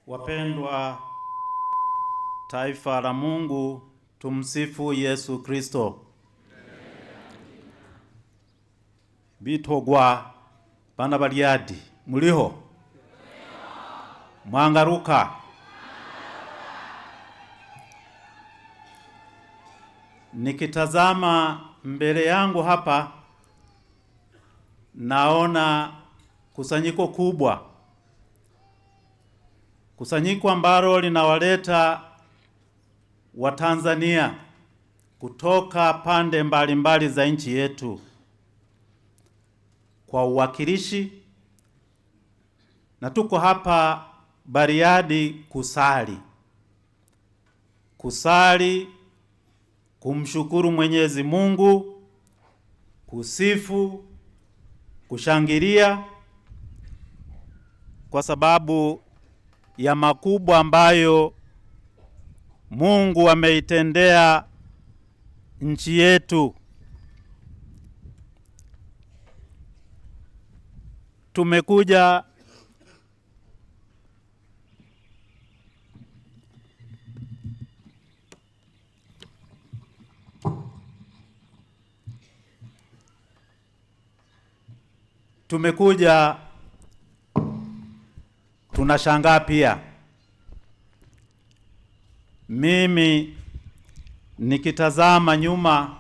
Wapendwa taifa la Mungu, tumsifu Yesu Kristo. Bitogwa bana Bariadi, muliho? Mwangaruka. Nikitazama mbele yangu hapa naona kusanyiko kubwa, kusanyiko ambalo linawaleta Watanzania kutoka pande mbalimbali za nchi yetu kwa uwakilishi, na tuko hapa Bariadi kusali, kumshukuru Mwenyezi Mungu, kusifu, kushangilia kwa sababu ya makubwa ambayo Mungu ameitendea nchi yetu. Tumekuja tunashangaa pia. Mimi nikitazama nyuma,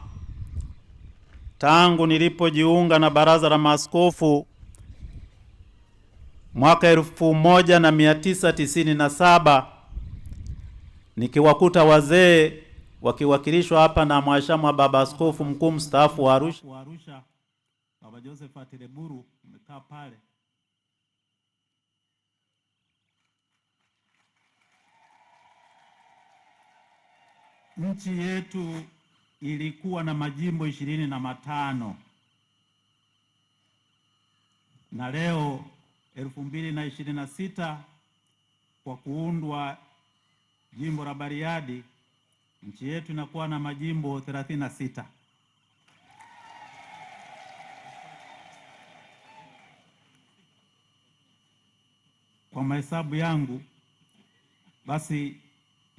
tangu nilipojiunga na Baraza la Maaskofu mwaka 1997, nikiwakuta wazee wakiwakilishwa hapa na Mhashamu Baba Askofu Mkuu mstaafu wa Arusha Baba Joseph Ateleburu, umekaa pale. Nchi yetu ilikuwa na majimbo 25 na leo 2026 kwa kuundwa jimbo la Bariadi, nchi yetu inakuwa na majimbo 36. Kwa mahesabu yangu basi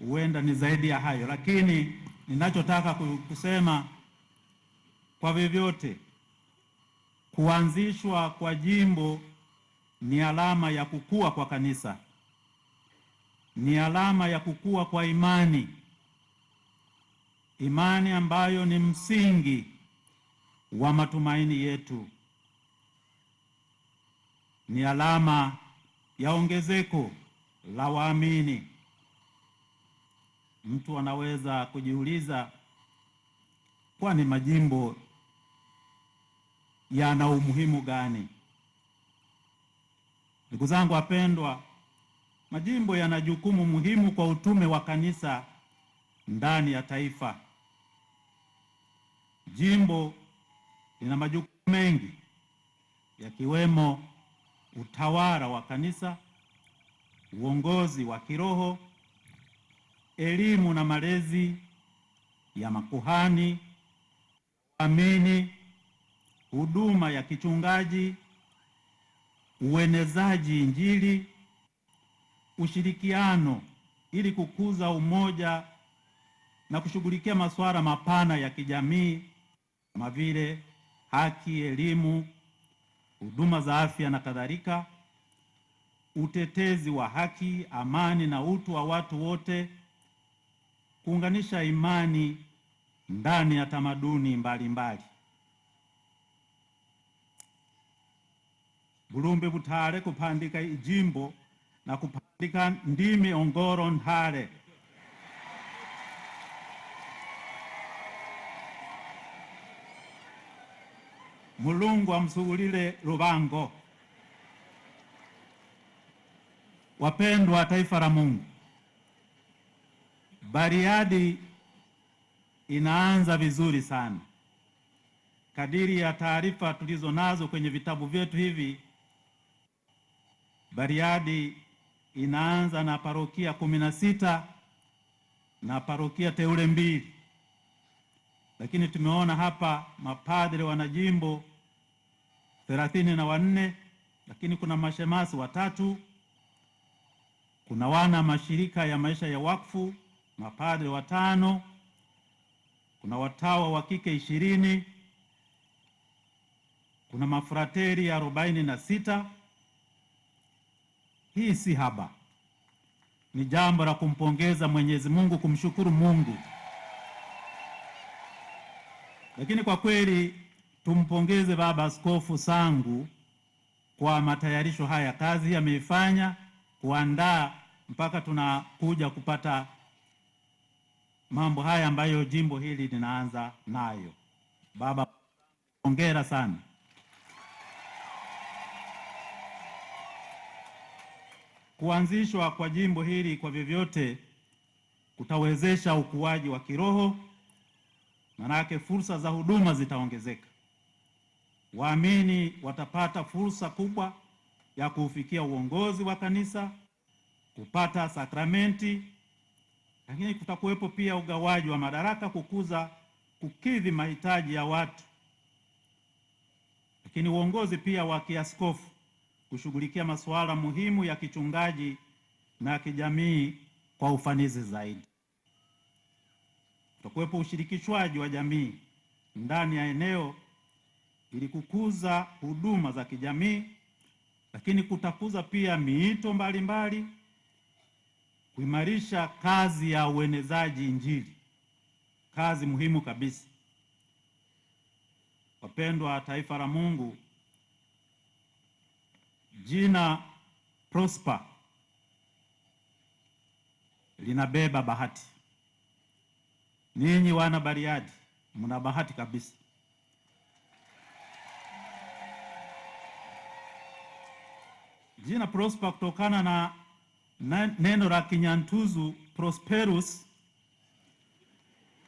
huenda ni zaidi ya hayo, lakini ninachotaka kusema kwa vyovyote, kuanzishwa kwa jimbo ni alama ya kukua kwa kanisa, ni alama ya kukua kwa imani ambayo ni msingi wa matumaini yetu, ni alama ya ongezeko la waamini. Mtu anaweza kujiuliza, kwani majimbo yana umuhimu gani? Ndugu zangu wapendwa, majimbo yana jukumu muhimu kwa utume wa kanisa ndani ya taifa. Jimbo lina majukumu mengi, yakiwemo utawala wa kanisa, uongozi wa kiroho, elimu na malezi ya makuhani, waamini, huduma ya kichungaji, uenezaji Injili, ushirikiano ili kukuza umoja na kushughulikia masuala mapana ya kijamii kama vile haki, elimu, huduma za afya na kadhalika, utetezi wa haki, amani na utu wa watu wote, kuunganisha imani ndani ya tamaduni mbalimbali. Bulumbe butale kupandika ijimbo na kupandika ndimi ongoro ntale. Mulungu amsuhulile Rubango. Wapendwa taifa la Mungu, Bariadi inaanza vizuri sana. Kadiri ya taarifa tulizo nazo kwenye vitabu vyetu hivi, Bariadi inaanza na parokia 16 na parokia teule 2. Lakini tumeona hapa mapadre wanajimbo 34, lakini kuna mashemasi 3, kuna wana mashirika ya maisha ya wakfu, mapadre 5, kuna watawa wa kike 20, kuna mafrateri 46. Hii si haba, ni jambo la kumpongeza Mwenyezi Mungu, kumshukuru Mungu. Lakini kwa kweli tumpongeze Baba Askofu Sangu kwa matayarisho haya. Kazi ameifanya kuandaa mpaka tunakuja kupata mambo haya ambayo jimbo hili linaanza nayo. Baba, hongera sana. Kuanzishwa kwa jimbo hili kwa vyovyote kutawezesha ukuaji wa kiroho, manake fursa za huduma zitaongezeka. Waamini watapata fursa kubwa ya kufikia uongozi wa kanisa, kupata sakramenti, lakini kutakuwepo pia ugawaji wa madaraka kukidhi mahitaji ya watu, lakini uongozi pia wa kiaskofu kushughulikia masuala muhimu ya kichungaji na kijamii kwa ufanisi zaidi. Kutakuwepo ushirikishwaji wa jamii ndani ya eneo ili kukuza huduma za kijamii, lakini kutakuza pia miito mbalimbali, kuimarisha kazi ya uenezaji Injili, kazi muhimu kabisa. Wapendwa taifa la Mungu, jina Prosper linabeba bahati. Ninyi wana Bariadi mna bahati kabisa. Jina Prosper kutokana na neno la Kinyantuzu prosperous,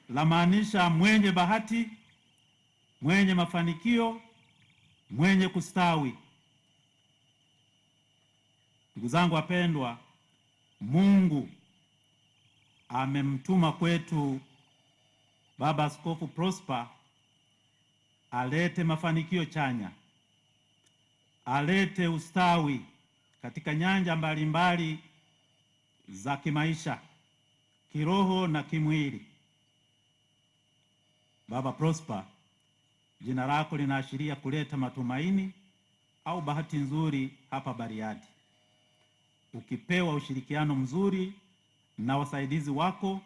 lamaanisha mwenye bahati, mwenye mafanikio, mwenye kustawi. Ndugu zangu wapendwa, Mungu amemtuma kwetu Baba Askofu Prosper alete mafanikio chanya, alete ustawi katika nyanja mbalimbali za kimaisha, kiroho na kimwili. Baba Prosper, jina lako linaashiria kuleta matumaini au bahati nzuri hapa Bariadi. Ukipewa ushirikiano mzuri na wasaidizi wako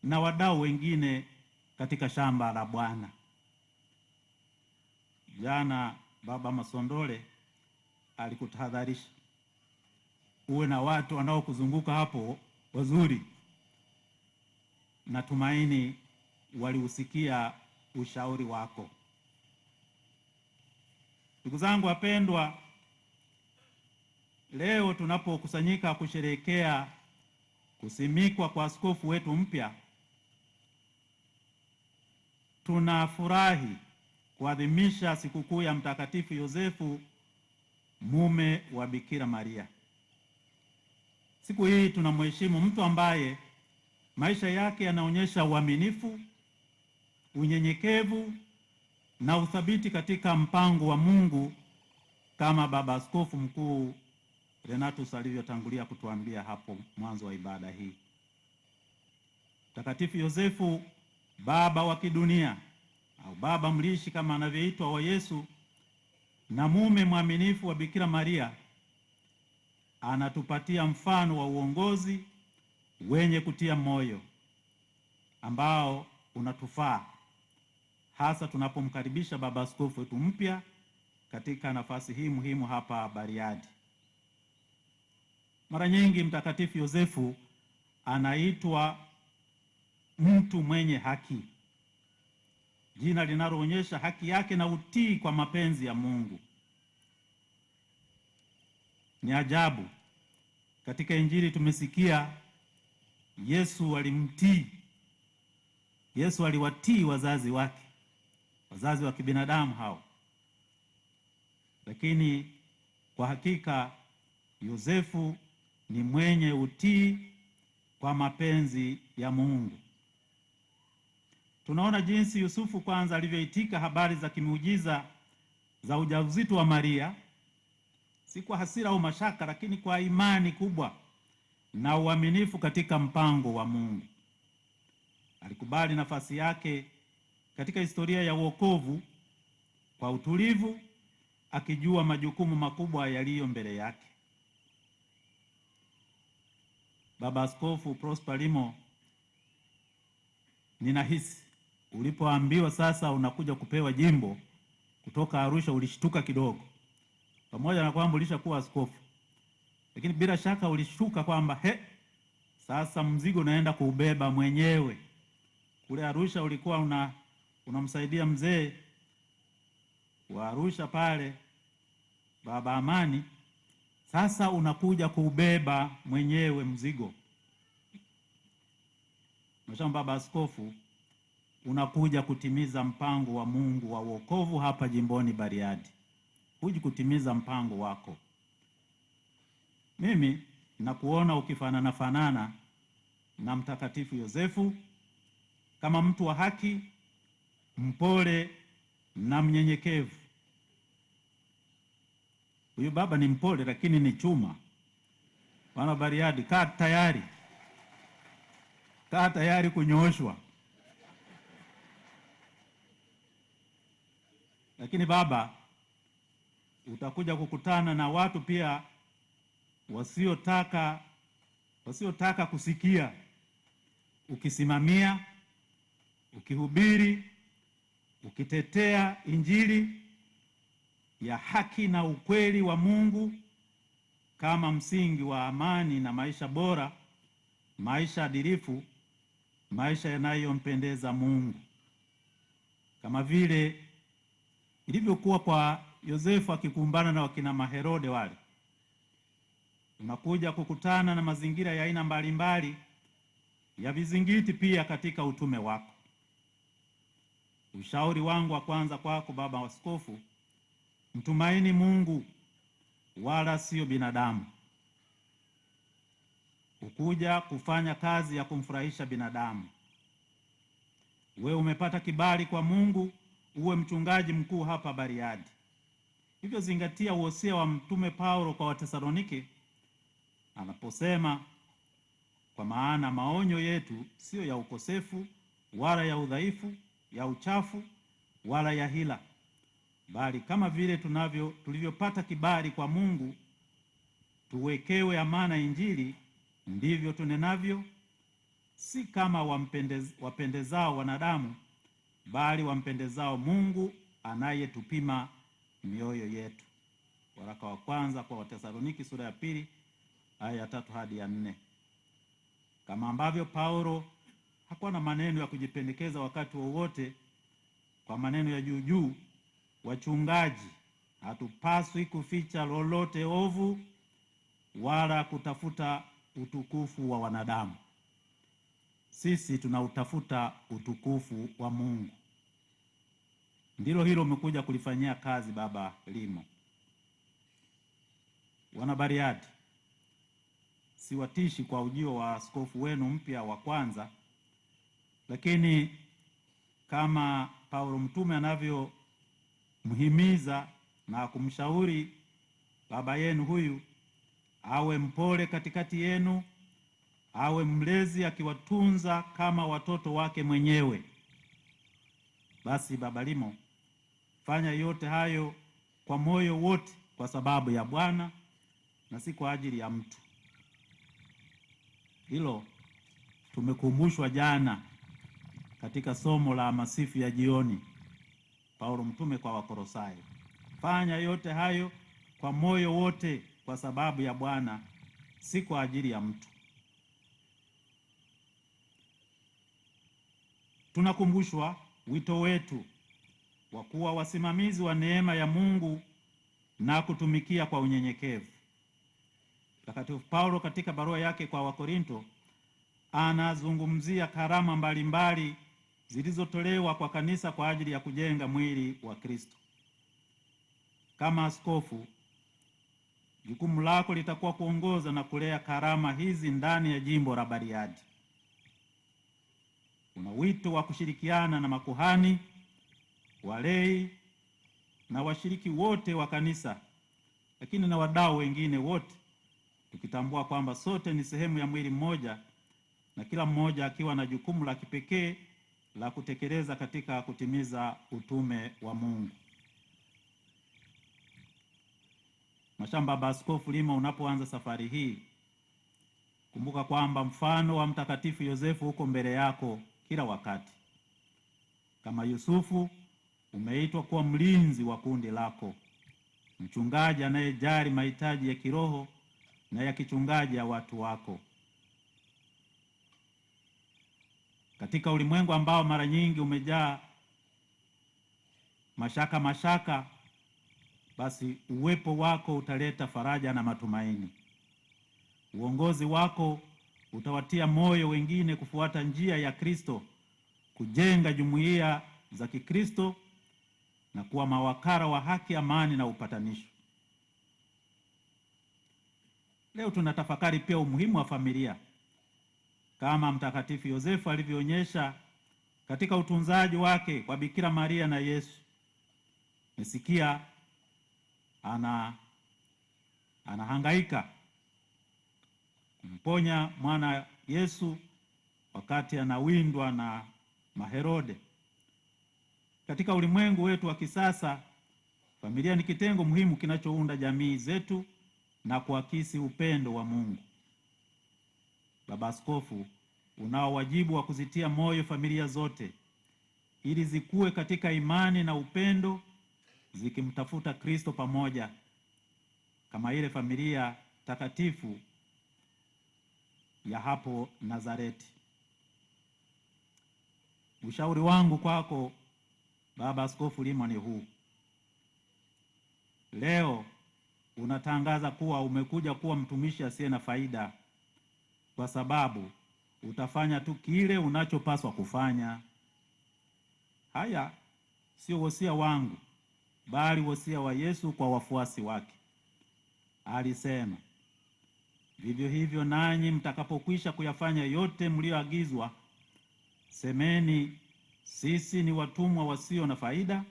na wadau wengine katika shamba la Bwana. Jana Baba Masondole alikutahadharisha uwe na watu wanaokuzunguka hapo wazuri. Natumaini waliusikia ushauri wako. Ndugu zangu wapendwa, leo tunapokusanyika kusherehekea kusimikwa kwa askofu wetu mpya, tunafurahi kuadhimisha sikukuu ya Mtakatifu Yosefu, mume wa Bikira Maria. Siku hii tunamheshimu mtu ambaye maisha yake yanaonyesha uaminifu, unyenyekevu na uthabiti katika mpango wa Mungu, kama Baba Askofu Mkuu Renatus alivyotangulia kutuambia hapo mwanzo wa ibada hii. Mtakatifu Yosefu, baba wa kidunia au baba mlishi kama anavyoitwa wa Yesu, na mume mwaminifu wa Bikira Maria, anatupatia mfano wa uongozi wenye kutia moyo ambao unatufaa hasa tunapomkaribisha Baba Askofu wetu mpya katika nafasi hii muhimu hapa Bariadi. Mara nyingi Mtakatifu Yosefu anaitwa mtu mwenye haki, jina linaloonyesha haki yake na utii kwa mapenzi ya Mungu. Ni ajabu, katika Injili tumesikia Yesu alimtii. Yesu aliwatii wazazi wake, wazazi wa kibinadamu hao. Lakini kwa hakika Yosefu ni mwenye utii kwa mapenzi ya Mungu. Tunaona jinsi Yusufu kwanza alivyoitika habari za kimuujiza za ujauzito wa Maria, si kwa hasira au mashaka, lakini kwa imani kubwa na uaminifu katika mpango wa Mungu. Alikubali nafasi yake katika historia ya wokovu kwa utulivu, akijua majukumu makubwa yaliyo mbele yake. Baba Askofu Prosper Limo, ninahisi ulipoambiwa sasa unakuja kupewa jimbo kutoka Arusha ulishtuka kidogo, pamoja na kwamba ulishakuwa askofu, lakini bila shaka ulishtuka kwamba sasa mzigo unaenda kuubeba mwenyewe. Kule Arusha ulikuwa unamsaidia mzee wa Arusha pale, Baba Amani, sasa unakuja kuubeba mwenyewe mzigo. Mhashamu Baba Askofu, unakuja kutimiza mpango wa Mungu wa wokovu hapa jimboni Bariadi. Huji kutimiza mpango wako. Mimi nakuona ukifanana na Mtakatifu Yosefu kama mtu wa haki, mpole na mnyenyekevu. Huyu baba ni mpole lakini ni chuma. Wana Bariadi, kaa tayari kunyooshwa. Lakini baba, utakuja kukutana na watu pia wasiotaka kusikia, ukisimamia, ukihubiri, ukitetea Injili ya haki na ukweli wa Mungu kama msingi wa amani na maisha bora, maisha adilifu, maisha yanayompendeza Mungu, kama vile ilivyokuwa kwa Yosefu akikumbana na wakina Maherode wale. Unakuja kukutana na mazingira ya aina mbalimbali ya vizingiti pia katika utume wako. Ushauri wangu wa kwanza kwako Baba Askofu, mtumaini Mungu wala sio binadamu. Ukuja kufanya kazi ya kumfurahisha binadamu. Wewe umepata kibali kwa Mungu uwe mchungaji mkuu hapa Bariadi. Hivyo zingatia uhosia wa Mtume Paulo kwa Watesalonike anaposema, kwa maana maonyo yetu sio ya ukosefu wala ya udhaifu, ya uchafu wala ya hila, bali kama vile tulivyopata kibali kwa Mungu tuwekewe amana Injili, ndivyo tunenavyo, si kama wapendezao wanadamu, bali wampendezao Mungu anayetupima mioyo yetu. Waraka wa kwanza kwa Watesaloniki sura ya 2 aya ya 3 hadi ya 4. Kama ambavyo Paulo hakuwa na maneno ya kujipendekeza wakati wowote kwa maneno ya juu, wachungaji hatupaswi kuficha lolote ovu wala kutafuta utukufu wa wanadamu. Sisi tunautafuta utukufu wa Mungu. Ndilo hilo umekuja kulifanyia kazi Baba Limo. Wana Bariadi, siwatishi kwa ujio wa askofu wenu mpya wa kwanza, lakini kama Paulo mtume anavyomhimiza na kumshauri baba yenu huyu awe mpole katikati yenu, awe mlezi akiwatunza kama watoto wake mwenyewe. Basi Baba Limo, fanya yote hayo kwa moyo wote kwa sababu ya Bwana na si kwa ajili ya mtu. Hilo tumekumbushwa jana katika somo la masifu ya jioni, Paulo mtume kwa Wakolosai. Fanya yote hayo kwa moyo wote kwa sababu ya Bwana, si kwa ajili ya mtu. Tunakumbushwa wito wetu wa kuwa wasimamizi wa neema ya Mungu na kutumikia kwa unyenyekevu. Mtakatifu Paulo katika barua yake kwa Wakorinto anazungumzia karama mbalimbali zilizotolewa kwa kanisa kwa ajili ya kujenga mwili wa Kristo. Kama askofu, jukumu lako litakuwa kuongoza na kulea karama hizi ndani ya jimbo la Bariadi. Una wito wa kushirikiana na makuhani, walei na washiriki wote wa kanisa, lakini na wadau wengine wote tukitambua kwamba sote ni sehemu ya mwili mmoja na kila mmoja akiwa na jukumu la kipekee la kutekeleza katika kutimiza utume wa Mungu. Mashamba, Baba Askofu Limo, unapoanza safari hii, kumbuka kwamba mfano wa Mtakatifu Yosefu uko mbele yako kila wakati. Kama Yusufu, umeitwa kuwa mlinzi wa kundi lako, mchungaji anayejali mahitaji ya kiroho na ya kichungaji ya watu wako. Katika ulimwengu ambao mara nyingi umejaa mashaka, basi uwepo wako utaleta faraja na matumaini. Uongozi wako utawatia moyo wengine kufuata njia ya Kristo, kujenga jumuiya za Kikristo na kuwa mawakala wa haki, amani na upatanisho. Leo tunatafakari pia umuhimu wa familia kama Mtakatifu Yosefu alivyoonyesha katika utunzaji wake kwa Bikira Maria na Yesu. Mesikia anahangaika kumponya mwana Yesu wakati anawindwa na Maherode. Katika ulimwengu wetu wa kisasa, familia ni kitengo muhimu kinachounda jamii zetu na kuakisi upendo wa Mungu. Baba Askofu, unao wajibu wa kuzitia moyo familia zote ili zikue katika imani na upendo, zikimtafuta Kristo pamoja, kama ile familia takatifu ya hapo Nazareti. Ushauri wangu kwako, Baba Askofu Limo, ni huu. Leo unatangaza kuwa umekuja kuwa mtumishi asiye na faida, kwa sababu utafanya tu kile unachopaswa kufanya. Haya sio wosia wangu, bali wosia wa Yesu kwa wafuasi wake. Alisema, vivyo hivyo nanyi mtakapokwisha kuyafanya yote mlioagizwa, semeni, sisi ni watumwa wasio na faida,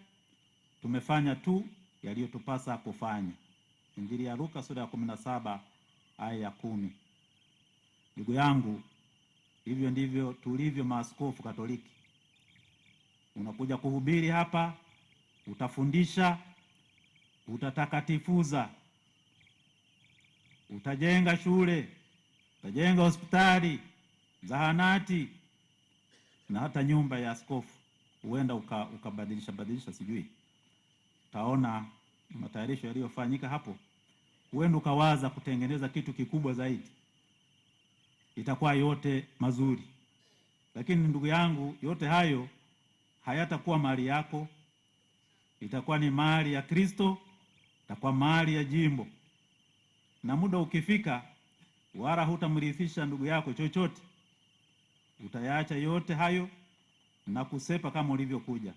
tumefanya tu yaliyotupasa kufanya. Injili ya Luka sura ya 17 aya ya 10. Ndugu yangu, hivyo ndivyo tulivyo maaskofu Katoliki. Unakuja kuhubiri hapa, utafundisha, utatakatifuza, utajenga shule, utajenga hospitali, zahanati na hata nyumba ya askofu. Huenda ukabadilisha sijui. Utaona matayarisho yaliyofanyika hapo. Huenda ukawaza kutengeneza kitu kikubwa zaidi. Itakuwa yote mazuri. Lakini ndugu yangu, yote hayo hayatakuwa mali yako. Itakuwa ni mali ya Kristo, itakuwa mali ya jimbo. Na muda ukifika, wala hutamrithisha ndugu yako chochote. Utayaacha yote hayo na kusepa kama ulivyokuja.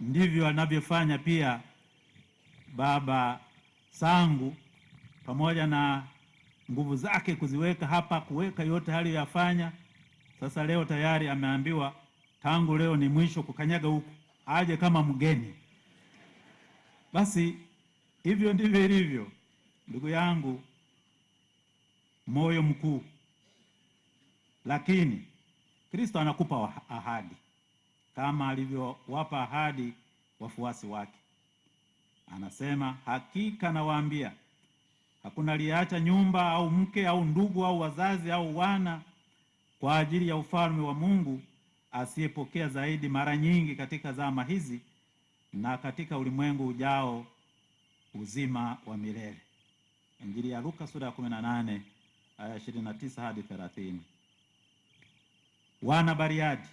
Ndivyo anavyofanya pia Baba Sangu, pamoja na nguvu zake kuziweka hapa, kuweka yote aliyoyafanya. Sasa leo tayari ameambiwa tangu leo ni mwisho kukanyaga huku, aje kama mgeni. Basi hivyo ndivyo ilivyo. Ndugu yangu, moyo mkuu, lakini Kristo anakupa ahadi kama alivyowapa ahadi wafuasi wake. Anasema, hakika nawaambia, hakuna aliyeacha nyumba au mke au ndugu au wazazi au wana kwa ajili ya ufalme wa Mungu asiyepokea zaidi mara nyingi katika zama hizi na katika ulimwengu ujao uzima wa milele. Injili ya Luka sura ya 18 aya 29 hadi 30. Wana Bariadi,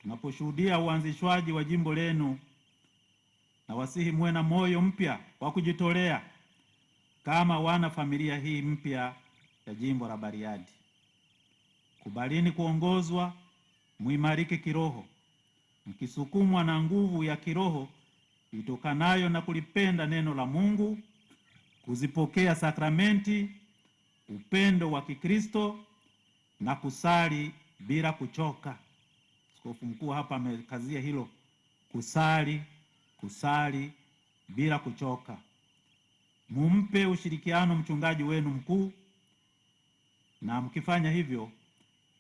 tunaposhuhudia uanzishwaji wa jimbo lenu, na wasihi muwe na moyo mpya wa kujitolea kama wana familia hii mpya ya jimbo la Bariadi. Kubalini kuongozwa, muimarike kiroho, mkisukumwa na nguvu ya kiroho itokanayo na kulipenda neno la Mungu, kuzipokea sakramenti, upendo wa Kikristo na kusali bila kuchoka. Askofu mkuu hapa amekazia hilo, kusali bila kuchoka. Mumpe ushirikiano mchungaji wenu mkuu, na mkifanya hivyo,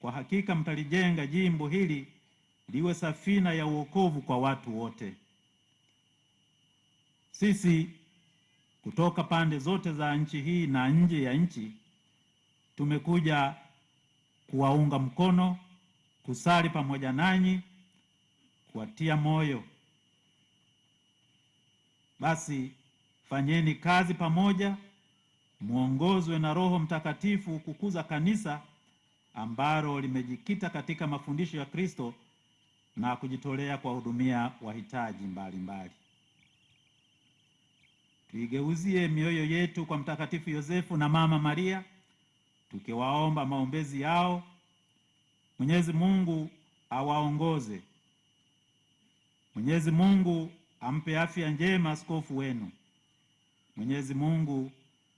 kwa hakika mtalijenga jimbo hili liwe safina ya wokovu kwa watu wote. Sisi kutoka pande zote za nchi hii na nje ya nchi tumekuja kuwaunga mkono, kusali pamoja nanyi, kuwatia moyo. Basi fanyeni kazi pamoja, muongozwe na Roho Mtakatifu kukuza kanisa ambalo limejikita katika mafundisho ya Kristo na kujitolea kuwahudumia wahitaji mbalimbali. Tuigeuzie mioyo yetu kwa Mtakatifu Yosefu na Mama Maria, tukiwaomba maombezi yao. Mwenyezi Mungu awaongoze. Mwenyezi Mungu ampe afya njema askofu wenu. Mwenyezi Mungu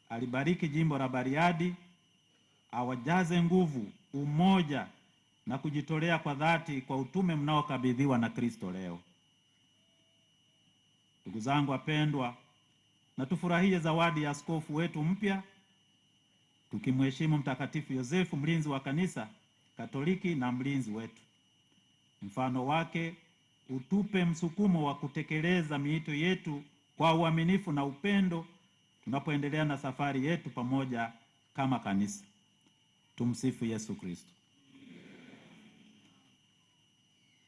alibariki jimbo la Bariadi, awajaze nguvu, umoja na kujitolea kwa dhati kwa utume mnaokabidhiwa na Kristo leo. Ndugu zangu wapendwa, na tufurahie zawadi ya askofu wetu mpya, tukimheshimu Mtakatifu Yosefu, mlinzi wa kanisa Katoliki na mlinzi wetu. Mfano wake utupe msukumo wa kutekeleza miito yetu kwa uaminifu na upendo tunapoendelea na safari yetu pamoja kama kanisa. Tumsifu Yesu Kristo.